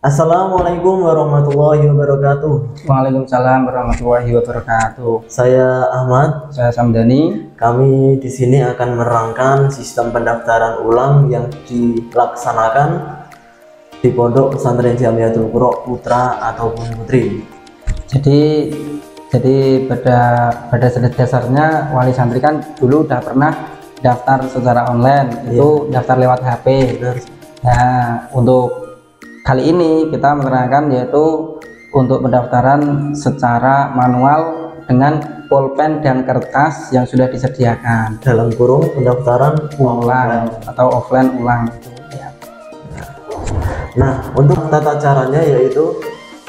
Assalamualaikum warahmatullahi wabarakatuh. Waalaikumsalam warahmatullahi wabarakatuh. Saya Ahmad. Saya Samdani. Kami di sini akan menerangkan sistem pendaftaran ulang yang dilaksanakan di Pondok Pesantren Jamiatul Qura Putra ataupun Putri. Jadi pada dasarnya wali santri kan dulu udah pernah daftar secara online, itu daftar lewat HP. Nah, untuk kali ini kita menerangkan yaitu untuk pendaftaran secara manual dengan pulpen dan kertas yang sudah disediakan dalam kurung pendaftaran ulang atau offline ulang itu ya. Nah, untuk tata caranya yaitu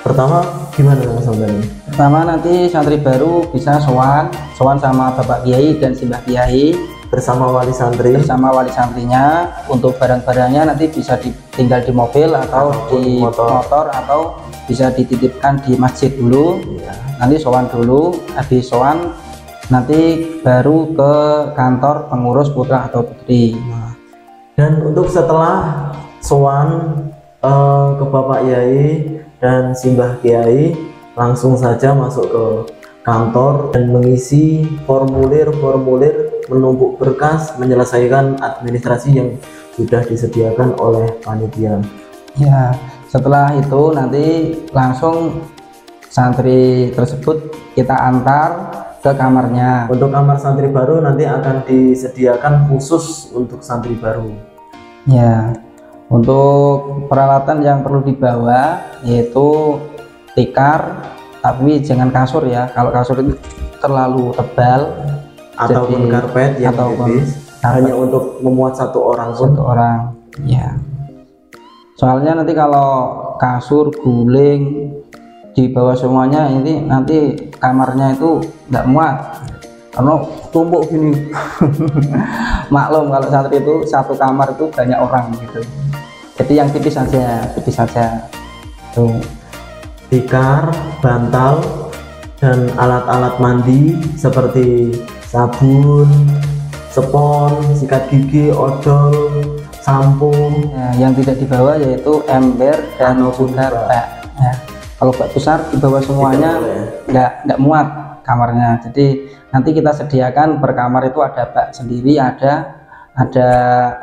pertama gimana Mas Samdani? Pertama nanti santri baru bisa sowan sama Bapak Kiai dan Simbah Kiai bersama wali santrinya. Untuk barang-barangnya nanti bisa tinggal di mobil atau di motor atau bisa dititipkan di masjid dulu ya. Nanti sowan dulu, habis sowan nanti baru ke kantor pengurus putra atau putri. Dan untuk setelah sowan ke Bapak Kiai dan Simbah Kiai, langsung saja masuk ke kantor dan mengisi formulir menumpuk berkas, menyelesaikan administrasi yang sudah disediakan oleh panitia ya. Setelah itu nanti langsung santri tersebut kita antar ke kamarnya. Untuk kamar santri baru nanti akan disediakan khusus untuk santri baru ya. Untuk peralatan yang perlu dibawa yaitu tikar, tapi jangan kasur ya. Kalau kasur itu terlalu tebal, ataupun karpet yang tipis, hanya untuk memuat satu orang ya. Soalnya nanti kalau kasur guling dibawa semuanya, ini nanti kamarnya itu nggak muat karena tumpuk gini. Maklum kalau santri itu satu kamar itu banyak orang gitu, jadi yang tipis saja tuh. Tikar, bantal, dan alat-alat mandi seperti sabun, spons, sikat gigi, odol, sampo. Nah, yang tidak dibawa yaitu ember dan juga bak. Ya, kalau bak besar dibawa semuanya nggak muat kamarnya. Jadi nanti kita sediakan per kamar itu ada bak sendiri, ada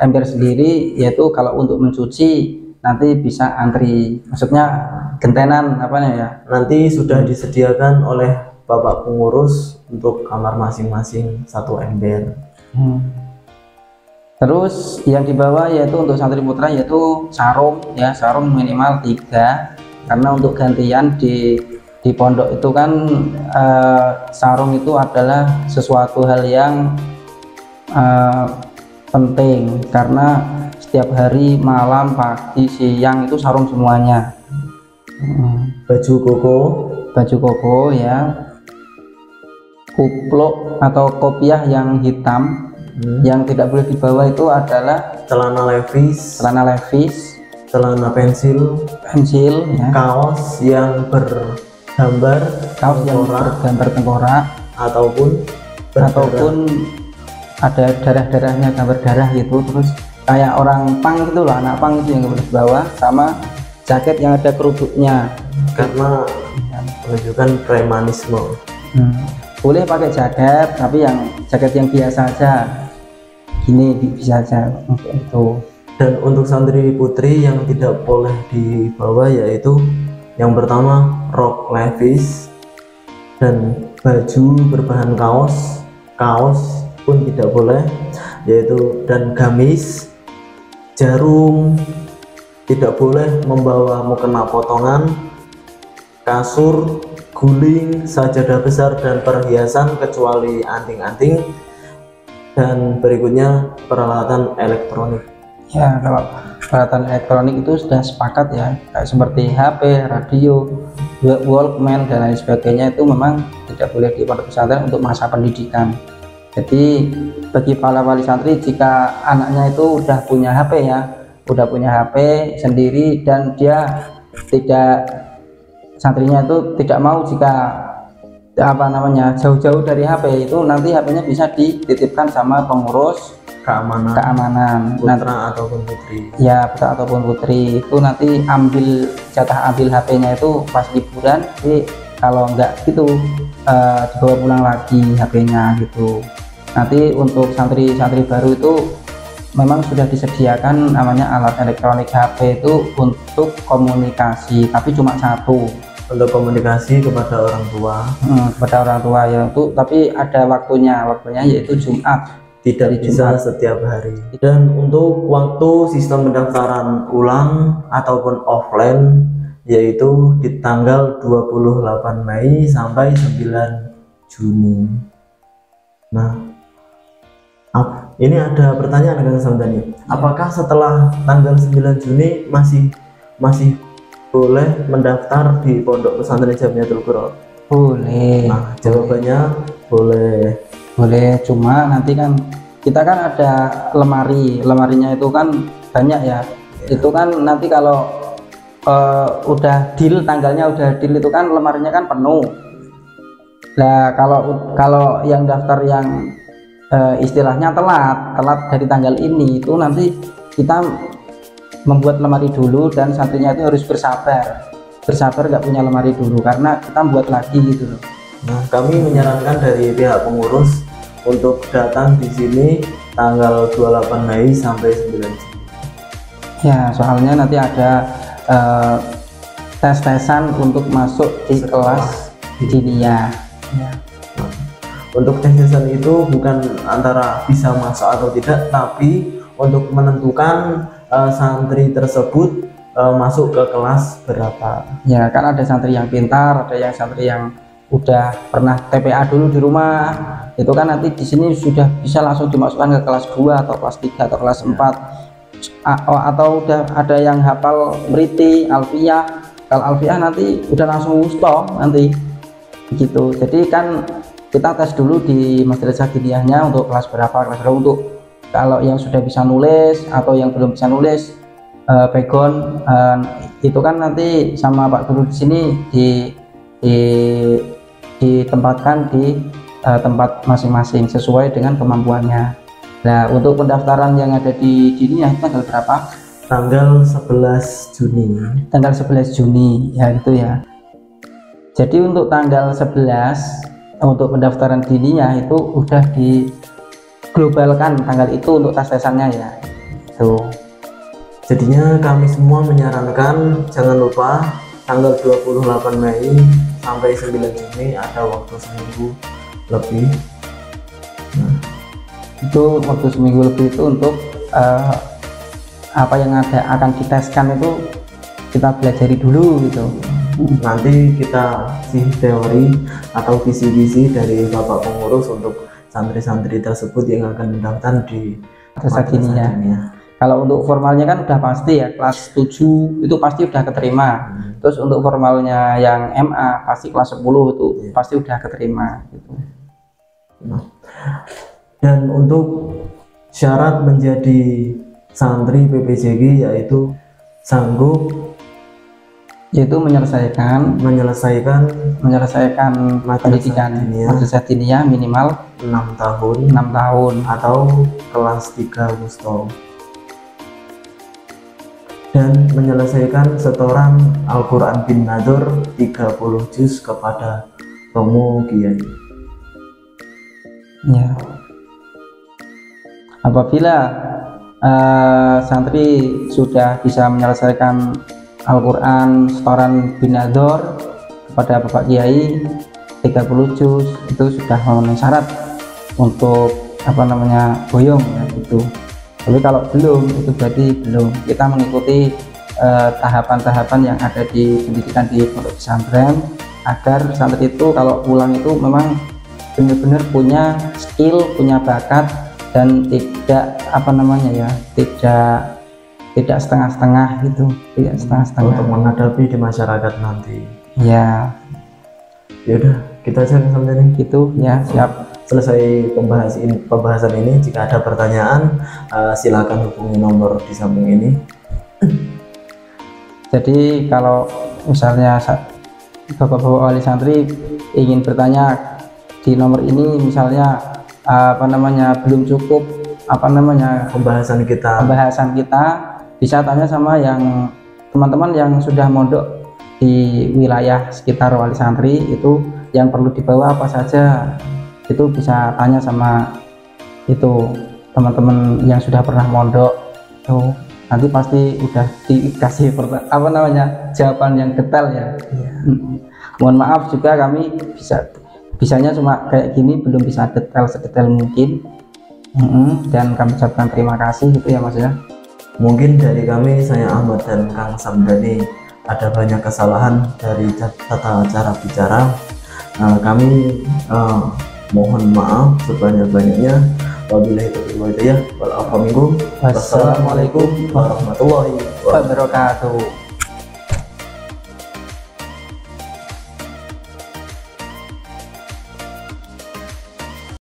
ember sendiri, yaitu kalau untuk mencuci nanti bisa antri, maksudnya gentenan ya. Nanti sudah disediakan oleh Bapak pengurus untuk kamar masing-masing satu ember. Terus yang dibawa yaitu untuk santri putra yaitu sarung ya, sarung minimal 3, karena untuk gantian di pondok itu kan sarung itu adalah sesuatu hal yang penting, karena setiap hari, malam, pagi, siang itu sarung semuanya. Baju koko ya, kupluk atau kopiah yang hitam. Yang tidak boleh dibawa itu adalah celana levis, celana pensil ya. Kaos yang bergambar tengkorak ataupun ada darah-darahnya, gambar darah gitu. Terus kayak orang pang gitu loh, anak pang itu yang boleh dibawa, sama jaket yang ada kerudungnya karena menunjukkan premanisme. Boleh pakai jaket, tapi jaket yang biasa aja, gini bisa aja itu. Dan untuk santri putri yang tidak boleh dibawa yaitu yang pertama rok levis dan baju berbahan kaos pun tidak boleh, yaitu dan gamis, jarum, tidak boleh membawa mukena potongan, kasur, guling, sajadah besar dan perhiasan kecuali anting-anting, dan berikutnya peralatan elektronik. Ya, kalau peralatan elektronik itu sudah sepakat ya, kayak seperti HP, radio, Walkman dan lain sebagainya, itu memang tidak boleh di pondok pesantren untuk masa pendidikan. Jadi bagi para wali santri, jika anaknya itu udah punya HP sendiri dan dia santrinya itu tidak mau jika jauh-jauh dari HP itu, nanti HP-nya bisa dititipkan sama pengurus keamanan putra ataupun putri. Ya, putra ataupun putri itu nanti ambil HP-nya itu pas liburan, jadi kalau enggak gitu dibawa pulang lagi HP-nya gitu. Nanti untuk santri-santri baru itu memang sudah disediakan namanya alat elektronik HP itu untuk komunikasi, tapi cuma satu. Untuk komunikasi kepada orang tua. Kepada orang tua ya, itu tapi ada waktunya yaitu Jumat. Tidak bisa setiap hari. Dan untuk waktu sistem pendaftaran ulang ataupun offline yaitu di tanggal 28 Mei sampai 9 Juni. Nah, ini ada pertanyaan dengan Samdani. Apakah setelah tanggal 9 Juni masih boleh mendaftar di Pondok Pesantren Jamiatul Qurra? Boleh. Nah, jawabannya boleh. Boleh, cuma nanti kan kita kan ada lemarinya itu kan banyak ya. Itu kan nanti kalau udah deal, tanggalnya udah deal itu kan lemarinya kan penuh. Nah, kalau yang daftar yang istilahnya telat dari tanggal ini, itu nanti kita membuat lemari dulu dan santrinya itu harus bersabar nggak punya lemari dulu karena kita buat lagi gitu loh. Nah, kami menyarankan dari pihak pengurus untuk datang di sini tanggal 28 Mei sampai 9 Juni. Ya, soalnya nanti ada tes-tesan untuk masuk di kelas diniyah. Ya. Untuk tes-tesan itu bukan antara bisa masuk atau tidak, tapi untuk menentukan santri tersebut masuk ke kelas berapa. Ya, kan ada santri yang pintar, ada yang santri yang udah pernah TPA dulu di rumah, itu kan nanti di sini sudah bisa langsung dimasukkan ke kelas 2 atau kelas 3 atau kelas 4, atau udah ada yang hafal Mriti, Alfiyah. Kalau Alfiyah nanti udah langsung wusto nanti gitu. Jadi kan kita tes dulu di madrasah diniyahnya untuk kelas berapa untuk kalau yang sudah bisa nulis atau yang belum bisa nulis pegon itu kan nanti sama Pak Guru di sini ditempatkan di tempat masing-masing sesuai dengan kemampuannya. Nah, untuk pendaftaran yang ada di diniyah itu tanggal berapa? Tanggal 11 Juni. Tanggal 11 Juni ya gitu ya. Jadi untuk tanggal 11 untuk pendaftaran diniyah itu udah diglobalkan tanggal itu untuk tes-tesannya ya. Tuh. Jadinya kami semua menyarankan jangan lupa tanggal 28 Mei sampai 9 Juni ada waktu seminggu lebih. Nah, itu waktu seminggu lebih itu untuk apa yang akan diteskan itu kita pelajari dulu gitu. Nanti kita kasih teori atau visi-visi dari Bapak Pengurus untuk santri-santri tersebut yang akan mendaftar di madrasah diniyah. Kalau untuk formalnya kan udah pasti ya, kelas 7 itu pasti udah keterima. Terus untuk formalnya yang MA pasti kelas 10 itu pasti udah keterima gitu. Nah, dan untuk syarat menjadi santri PPJG yaitu sanggup menyelesaikan pendidikan madrasah diniyah minimal 6 tahun atau kelas 3 wusto, dan menyelesaikan setoran Al-Quran bin Nadur 30 juz kepada Romo Kiai. Ya. Apabila santri sudah bisa menyelesaikan Al-Quran setoran bin Nadur kepada Bapak Kiai 30 juz, itu sudah memenuhi syarat untuk boyong ya gitu. Tapi kalau belum, itu berarti belum. Kita mengikuti tahapan-tahapan yang ada di pendidikan di pondok pesantren agar santri itu kalau pulang itu memang benar-benar punya skill, punya bakat, dan tidak tidak setengah-setengah gitu, tidak setengah-setengah untuk menghadapi di masyarakat nanti. Ya. Ya udah, kita aja sampai ini gitu ya, siap. Selesai pembahasan ini. Jika ada pertanyaan silakan hubungi nomor di samping ini. Jadi kalau misalnya bapak-bapak wali santri ingin bertanya di nomor ini, misalnya belum cukup apa namanya pembahasan kita bisa tanya sama yang teman-teman yang sudah mondok di wilayah sekitar Wali Santri, itu yang perlu dibawa apa saja, itu bisa tanya sama itu teman-teman yang sudah pernah mondok tuh, nanti pasti udah dikasih apa namanya jawaban yang detail ya. Mohon maaf juga kami bisanya cuma kayak gini, belum bisa detail sedetail mungkin. Dan kami ucapkan terima kasih gitu ya Mas ya. Mungkin dari kami, saya Ahmad dan Kang Samdani, ada banyak kesalahan dari tata cara bicara. Kami mohon maaf sebanyak-banyaknya. Wabillahi taufiq wal hidayah. Wassalamualaikum warahmatullahi wabarakatuh.